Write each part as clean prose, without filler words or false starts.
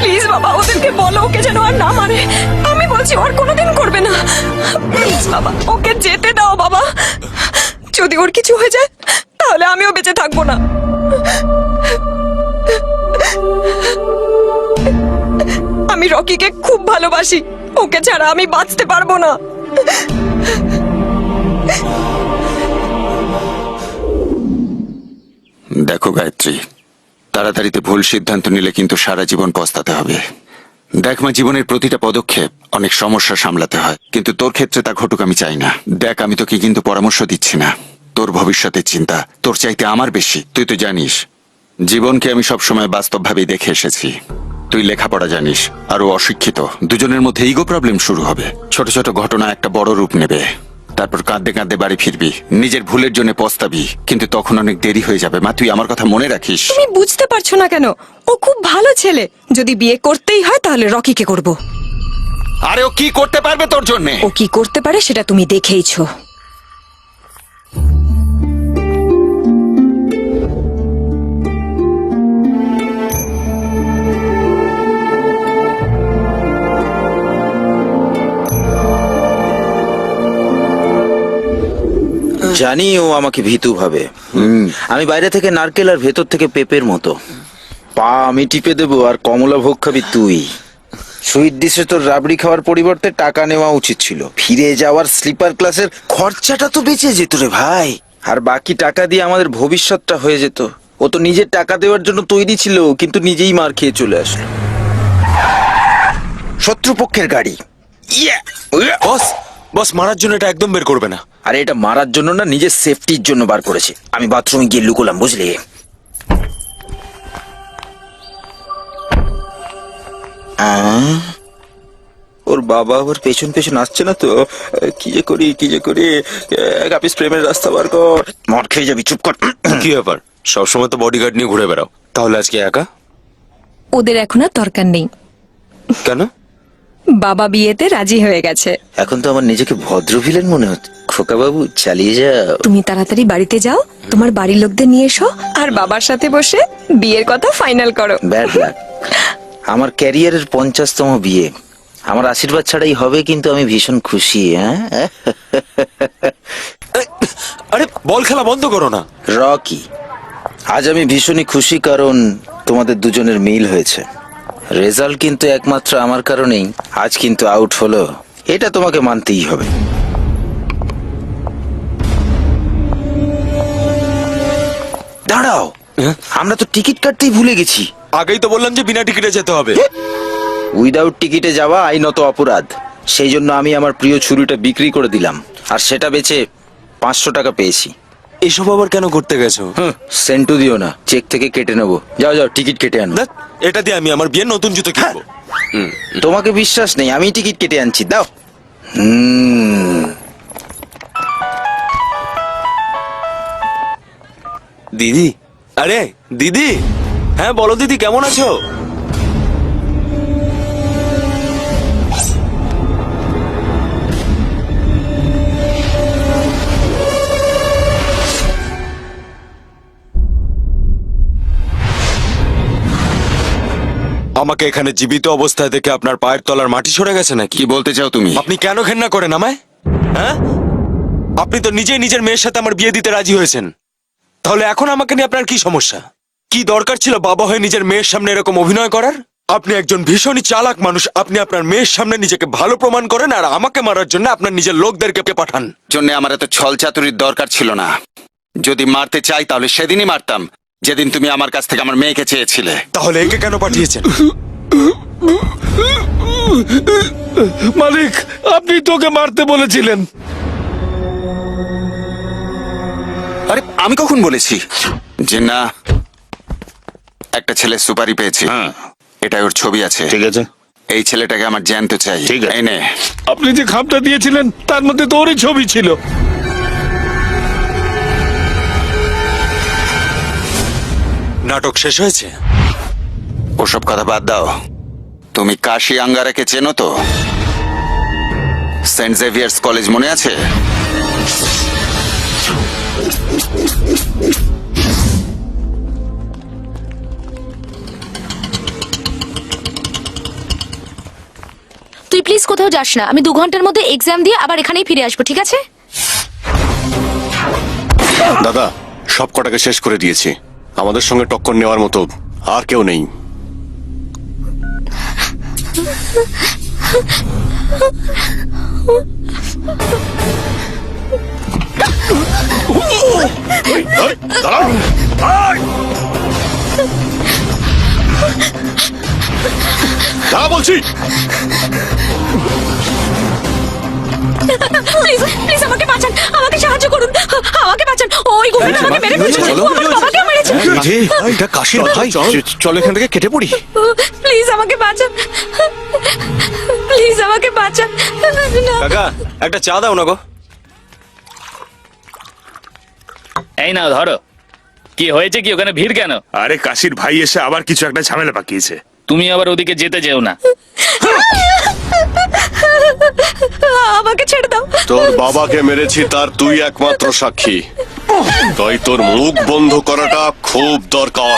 Please বাবা, ওদেরকে বলো ওকে যেন আর না মারে। আমি বলছি ওর কোনোদিন করবে না। প্লিজ বাবা, ওকে যেতে দাও বাবা। যদি ওর কিছু হয়ে যায় তাহলে আমিও বেঁচে থাকবো না। আমি রকিকে খুব ভালোবাসি, ওকে ছাড়া আমি বাঁচতে পারবো না। দেখো গায়ত্রী, তাড়াতাড়িতে ভুল সিদ্ধান্ত নিলে কিন্তু সারা জীবন পস্তাতে হবে। দেখ মা, জীবনের প্রতিটা পদক্ষেপ অনেক সমস্যা সামলাতে হয়, কিন্তু তোর ক্ষেত্রে তা ঘটুক আমি চাই না। দেখ, আমি তোকে কিন্তু পরামর্শ দিচ্ছি না, তোর ভবিষ্যতের চিন্তা তোর চাইতে আমার বেশি। তুই তো জানিস জীবনকে আমি সবসময় বাস্তবভাবেই দেখে এসেছি। তুই লেখাপড়া জানিস, আরো অশিক্ষিত, দুজনের মধ্যে ইগো প্রবলেম শুরু হবে। ছোট ছোট ঘটনা একটা বড় রূপ নেবে, তারপর কাঁদতে কাঁদতে বাড়ি ফিরবি, নিজের ভুলের জন্য পস্তাবি, কিন্তু তখন অনেক দেরি হয়ে যাবে। মা, তুই আমার কথা মনে রাখিস। তুমি বুঝতে পারছো না কেন? ও খুব ভালো ছেলে, যদি বিয়ে করতেই হয় তাহলে রকিকে করব। আরে ও কি করতে পারবে তোর জন্যে? ও কি করতে পারে সেটা তুমি দেখেইছো। জানি ও আমাকে ভীতু ভাবে। আমি বাইরে থেকে নারকেল আর ভেতর থেকে পেঁপের মতো। পা আমি টিপে দেবো আর কমলা ভোগ খাবি তুই। সুইট ডিশে তোর রাবড়ি খাওয়ার পরিবর্তে টাকা নেওয়া উচিত ছিল। ফিরে যাওয়ার স্লিপার ক্লাসের খরচাটা তো বেঁচে যেত রে ভাই, আর বাকি টাকা দিয়ে আমাদের ভবিষ্যৎটা হয়ে যেত। ও তো নিজের টাকা দেওয়ার জন্য তৈরি ছিল, কিন্তু নিজেই মার খেয়ে চলে আসলো। শত্রুপক্ষের গাড়ি। বস, বস মারার জন্য এটা একদম বের করবে না। আরে এটা মারার জন্য না, নিজের সেফটির জন্য বার করেছে। আমি বাথরুমে গিয়ে লুকোলাম, বুঝলি? ওর বাবা আবার পেছন পেছন আসছে না তো? কি যে করি কাপিস প্রেমের রাস্তা বার কর। মদ খেয়ে যাবি, চুপ কর। কি ব্যাপার, সবসময় তো বডিগার্ড নিয়ে ঘুরে বেড়াও, তাহলে আজকে একা ওদের এখন আর দরকার নেই, কেন? বাবা বিয়েতে রাজি হয়ে গেছে। এখন তো আমার নিজেকে ভদ্র ভিলেন মনে হচ্ছে। খোকা বাবু চালিয়ে যাও। তুমি তাড়াতাড়ি বাড়িতে যাও, তোমার বাড়ির লোকদের নিয়ে এসো, আর বাবার সাথে বসে বিয়ের কথা ফাইনাল করো। ব্যাড লাক, আমার ক্যারিয়ারের 50তম বিয়ে। আমার আশীর্বাদ ছাড়াই হবে, কিন্তু আমি ভীষণ খুশি। হ্যাঁ, আরে বল খেলা বন্ধ করো না। রকি, আজ আমি ভীষণই খুশি, কারণ তোমাদের দুজনের মিল হয়েছে। রেজাল্ট কিন্তু একমাত্র আমার কারণেই আজ কিন্তু আউট হলো, এটা তোমাকে মানতেই হবে। দাঁড়াও, আমরা তো টিকিট কাটতেই ভুলে গেছি। আগেই তো বললাম যে বিনা টিকিটে যেতে হবে। উইদাউট টিকিটে যাওয়া আইনত অপরাধ। সেই জন্য আমি আমার প্রিয় ছুরিটা বিক্রি করে দিলাম, আর সেটা বেচে 500 টাকা পেয়েছি। এসব আবার কেন করতে গেছো? সেন্টু দিও না, চেক থেকে কেটে নেবো। যাও যাও, টিকিট কেটে আনো। ধ্যাৎ, এটা দিয়ে আমি আমার বিয়ের নতুন জুতো কিনবো। তোমাকে বিশ্বাস নেই, আমি টিকিট কেটে আনছি, দাও। দিদি, আরে দিদি, হ্যাঁ বলো দিদি, কেমন আছো? আমাকে এখানে জীবিত অবস্থায় দেখে আপনার পায়ের তলার মাটি সরে গেছে নাকি? কি বলতে চাও তুমি? আপনি কেন ঘেন্না করেন আমায়? হ্যাঁ, আপনি তো নিজেই নিজের মেয়ের সাথে আমার বিয়ে দিতে রাজি হয়েছেন, তাহলে এখন আমাকে নিয়ে আপনার কি সমস্যা? কি দরকার ছিল বাবা হয়ে নিজের মেয়ের সামনে এরকম অভিনয় করার? আপনি একজন ভীষণই চালাক মানুষ। আপনি আপনার মেয়ের সামনে নিজেকে ভালো প্রমাণ করেন, আর আমাকে মারার জন্য আপনার নিজের লোকদেরকে পাঠান। জন্য আমার এত ছল চাতুরির দরকার ছিল না। যদি মারতে চাই তাহলে সেদিনই মারতাম, যেদিন তুমি আমার কাছ থেকে আমার মেয়েকে চেয়েছিলে। তাহলে একে কেন পাঠিয়েছেন? মালিক, আপনি তোকে মারতে বলেছিলেন। আরে আমি কখন বলেছি যে না? একটা ছেলে সুপারি পেয়েছি, এটা ওর ছবি আছে। ঠিক আছে, এই ছেলেটাকে আমার জ্যান্ত চাই। ঠিক আছে। এই নে। আপনি যে খামটা দিয়েছিলেন তার মধ্যে তো ওরই ছবি ছিল। নাটক শেষ হয়েছে? ওসব কথা বাদ দাও। তুমি কাশি আঙ্গারাকে চেনো তো? সেন্ট জেভিয়ার্স কলেজ মনে আছে? প্লিজ কোথাও যাস না, আমি 2 ঘন্টার মধ্যে এক্সাম দিয়ে আবার এখানেই ফিরে আসবো, ঠিক আছে? দাদা সব কটাকে শেষ করে দিয়েছি, আমাদের সঙ্গে টক্কর নেওয়ার মতো আর কেউ নেই। দাঁড়া বলছি। প্লিজ প্লিজ আমাকে বাঁচান, আমাকে সাহায্য করুন, আমাকে বাঁচান। ওই গুন্ডাটা আমাকে মেরে ফেলছে, ও আমার বাবাকে মেরেছে। এটা কাশির ভাই, চল এখান থেকে কেটে পড়ি। প্লিজ আমাকে বাঁচান, প্লিজ আমাকে বাঁচান। না। কাকা একটা চা দাও না গো। এই নাও ধরো। কি হয়েছে কি, ওখানে ভিড় কেন? আরে কাশির ভাই এসে আবার কিছু একটা ঝামেলা পাকিয়েছে। তুমি আবার ওদিকে যেতে যেও না। আমাকে ছেড়ে দাও। তোর বাবাকে মেরেছি তার তুই একমাত্র সাক্ষী, তাই তোর মুখ বন্ধ করাটা খুব দরকার।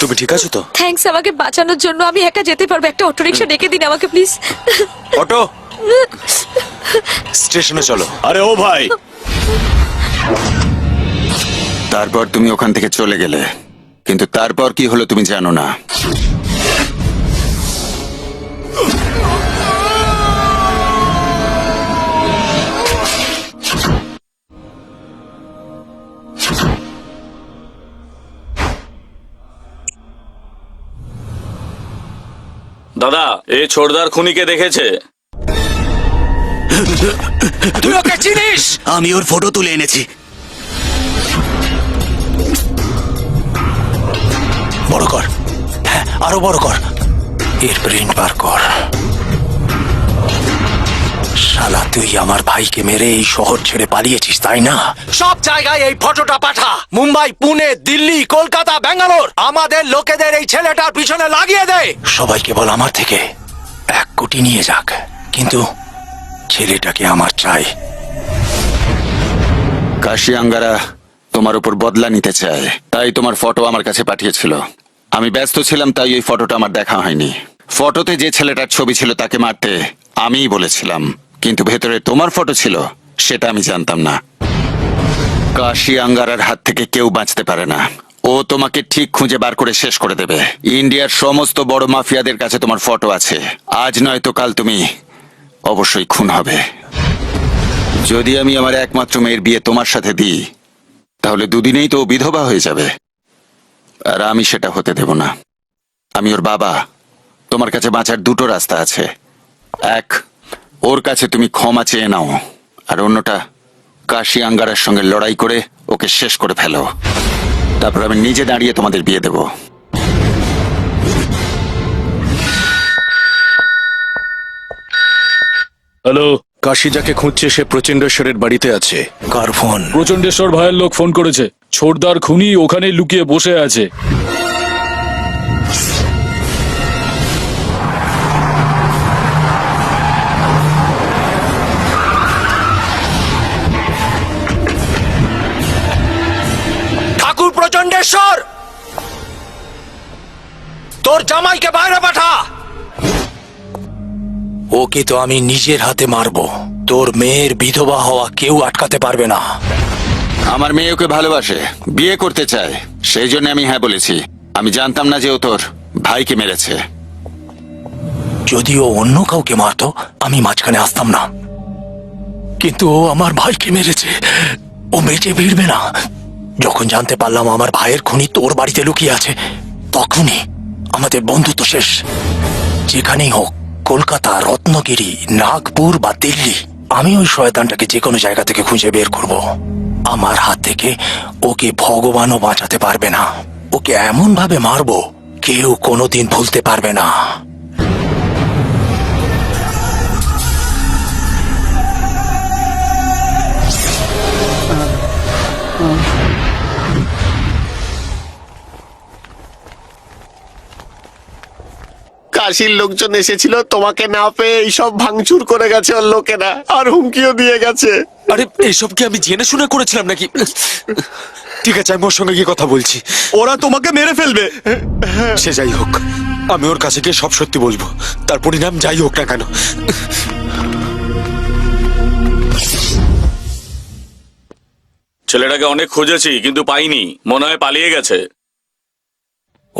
তুমি ঠিক আছো তো? থ্যাঙ্কস আমাকে বাঁচানোর জন্য। আমি একা যেতে পারবো, একটা অটো রিকশা ডেকে দিন আমাকে প্লিজ। অটো, স্টেশনে চলো। আরে ও ভাই, তারপর তুমি ওখান থেকে চলে গেলে, কিন্তু তারপর কি হলো তুমি জানো না। দাদা, এই ছোড়দার খুনিকে দেখেছে? তুই ওকে চিনিস? আমি ওর ফটো তুলে এনেছি। বড় কর, হ্যাঁ আরো বড় কর, এর প্রিন্ট বার কর। শালা তুই আমার ভাইকে মেরে এই শহর ছেড়ে পালিয়েছিস তাই না? সব জায়গায় এই ফটোটা পাঠা। মুম্বাই, পুনে, দিল্লি, কলকাতা, ব্যাঙ্গালোর, আমাদের লোকেদের এই ছেলেটার পিছনে লাগিয়ে দে। সবাইকে বল আমার থেকে 1 কোটি নিয়ে যাক, কিন্তু ছেলেটাকে আমার চাই। কাশি আঙ্গারা তোমার উপর বদলা নিতে চায়, তাই তোমার ফটো আমার কাছে পাঠিয়েছিল। আমি ব্যস্ত ছিলাম, তাই এই ফটোটা আমার দেখা হয়নি। ফটোতে যে ছেলেটার ছবি ছিল তাকে মারতে আমিই বলেছিলাম, কিন্তু ভেতরে তোমার ফটো ছিল সেটা আমি জানতাম না। কাশি আঙ্গারার হাত থেকে কেউ বাঁচতে পারে না। ও তোমাকে ঠিক খুঁজে বার করে শেষ করে দেবে। ইন্ডিয়ার সমস্ত বড় মাফিয়াদের কাছে তোমার ফটো আছে। আজ নয়তো কাল তুমি অবশ্যই খুন হবে। যদি আমি আমার একমাত্র মেয়ের বিয়ে তোমার সাথে দিই, তাহলে 2 দিনেই তো ও বিধবা হয়ে যাবে, আর আমি সেটা হতে দেব না। আমি ওর বাবা। তোমার কাছে বাঁচার 2টো রাস্তা আছে। এক, ওর কাছে তুমি ক্ষমা চেয়ে নাও, আর অন্যটা কাশি আঙ্গারার সঙ্গে লড়াই করে ওকে শেষ করে ফেলো। তারপর আমি নিজে দাঁড়িয়ে তোমাদের বিয়ে দেব। হ্যালো, কাশি যাকে খুঁজছে সে প্রচণ্ডেশ্বরের বাড়িতে আছে। কার ফোন? প্রচন্ডেশ্বর ভাইয়ের লোক ফোন করেছে, ছোটদার খুনি ওখানে লুকিয়ে বসে আছে। ঠাকুর প্রচন্ডেশ্বর, তোর জামাইকে বাইরে পাঠা। ওকে তো আমি নিজের হাতে মারবো। তোর মেয়ের বিধবা হওয়া কেউ আটকাতে পারবে না। আমার মেয়ে ওকে ভালোবাসে, বিয়ে করতে চায়, সেই জন্য আমি হ্যাঁ বলেছি। আমি জানতাম না যে ও তোর ভাইকে মেরেছে। যদি ও অন্য কাউকে মারতো আমি মাঝখানে আসতাম না, কিন্তু ও আমার ভাইকে মেরেছে। ও বেঁচে ফিরবে না। যখন জানতে পারলাম আমার ভাইয়ের খুনি তোর বাড়িতে লুকিয়ে আছে, তখনই আমাদের বন্ধুত্ব শেষ। যেখানেই হোক, কলকাতা, রত্নগিরি, নাগপুর বা দিল্লি, আমি ওই শয়তানটাকে যে কোনো জায়গা থেকে খুঁজে বের করব। আমার হাত থেকে ওকে ভগবানও বাঁচাতে পারবে না। ওকে এমন ভাবে মারবো কেউ কোনোদিন ভুলতে পারবে না। কাশির লোকজন এসেছিল, তোমাকে না পেয়ে এইসব ভাঙচুর করে গেছে ওর লোকেরা, আর হুমকিও দিয়ে গেছে। আরে এইসব কি আমি জেনে শুনে করেছিলাম নাকি? ঠিক আছে, আমি ওর সঙ্গে গিয়ে কথা বলছি। ওরা তোমাকে মেরে ফেলবে। সে যাই হোক, আমি ওর কাছে গিয়ে সব সত্যি বলবো, তার পরিণাম যাই হোক না কেন। ছেলেটাকে অনেক খুঁজেছি কিন্তু পাইনি, মনে হয় পালিয়ে গেছে।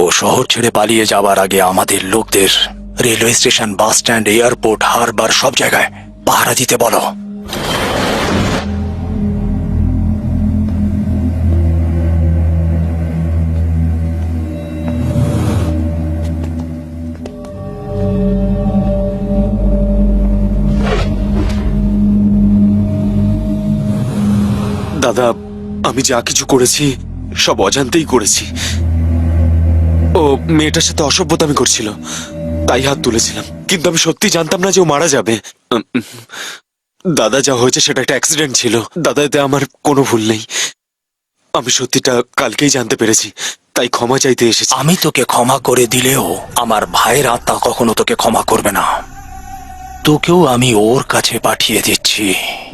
ও শহর ছেড়ে পালিয়ে যাওয়ার আগে আমাদের লোকদের railway station, bus stand, airport, Harbour সব জায়গায় পাহারা দিতে বলো। দাদা, আমি যা কিছু করেছি সব অজান্তেই করেছি। ও মেয়েটার সাথে অসভ্যতামি করছিল, তাই হাত তুলেছিলাম, কিন্তু আমি সত্যি জানতাম না যে ও মারা যাবে। দাদা, যা হয়েছে সেটা একটা অ্যাক্সিডেন্ট ছিল দাদা, এতে আমার কোনো ভুল নেই। আমি সত্যিটা কালকেই জানতে পেরেছি, তাই ক্ষমা চাইতে এসেছি। আমি তোকে ক্ষমা করে দিলেও আমার ভাইয়ের আত্মা কখনো তোকে ক্ষমা করবে না। তোকেও আমি ওর কাছে পাঠিয়ে দিচ্ছি।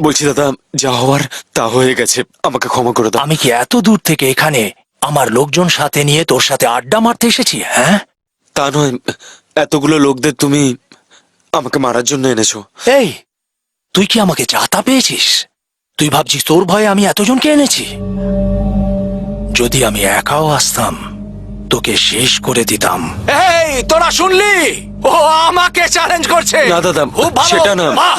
বলছি দাদা, যা হওয়ার তা হয়ে গেছে, আমাকে ক্ষমা করে দাও। আমি কি এত দূর থেকে এখানে আমার লোকজন সাথে নিয়ে তোর সাথে আড্ডা মারতে এসেছি? হ্যাঁ, তা নয়, এতগুলো লোকদের তুমি আমাকে মারার জন্য এনেছো। এই তুই কি আমাকে চাতা পেয়েছিস? তুই ভাবছিস তোর ভয়ে আমি এতজনকে এনেছি? যদি আমি একাও আসতাম তোকে শেষ করে দিতাম। এই তোরা শুনলি? ও আমাকে চ্যালেঞ্জ করছে। না দাদা, খুব ভালো। সেটা না, বাহ!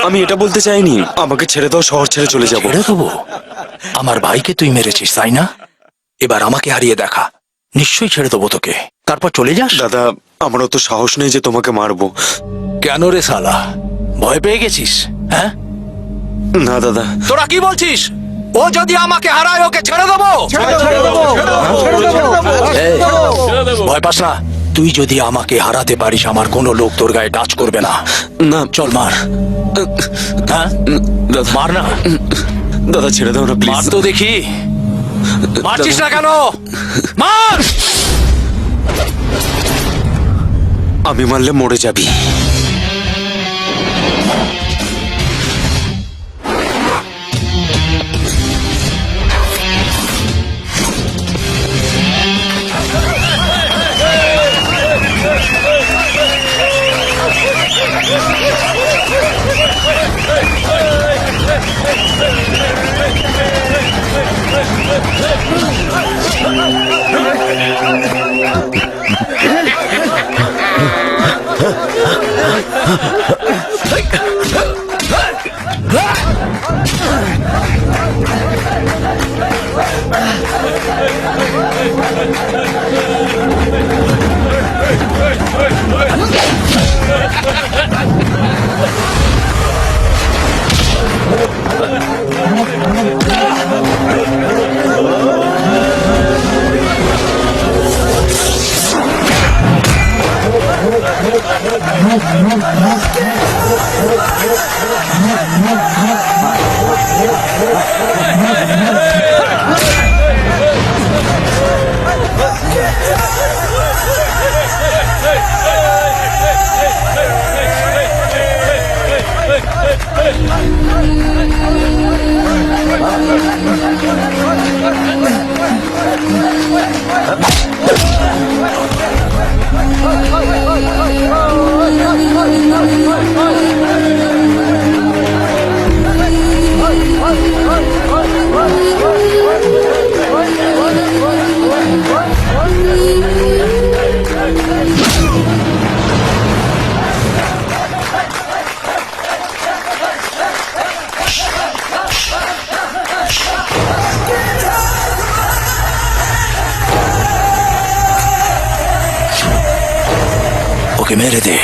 আমি এটা বলতে চাইনি। আমাকে ছেড়ে দাও, শহর ছেড়ে চলে যাবো। ছেড়ে দেবো? আমার ভাইকে তুই মেরেছিস তাই না? এবার আমাকে হারিয়ে দেখা, নিশ্চয়ই ছেড়ে দেবো তোকে, তারপর চলে যাস। দাদা, আমার অত সাহস নেই যে তোমাকে মারবো। কেন রে শালা, ভয় পেয়ে গেছিস? হ্যাঁ, না দাদা। তোরা কি বলছিস? ও যদি আমাকে হারায় ওকে ছেড়ে দেবো? এই, ভয় পাস না। তুই যদি আমাকে হারাতে পারিস আমার কোনো লোক তোর গায়ে টাচ করবে না। না চল মার। হ্যাঁ, দাদা, মার না। দাদা ছেড়ে দাও না মার প্লিজ। তো দেখি। মারছিস না কেন? মার। আমি মারলে মরে যাবি। ওকে মেরে দে।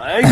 এই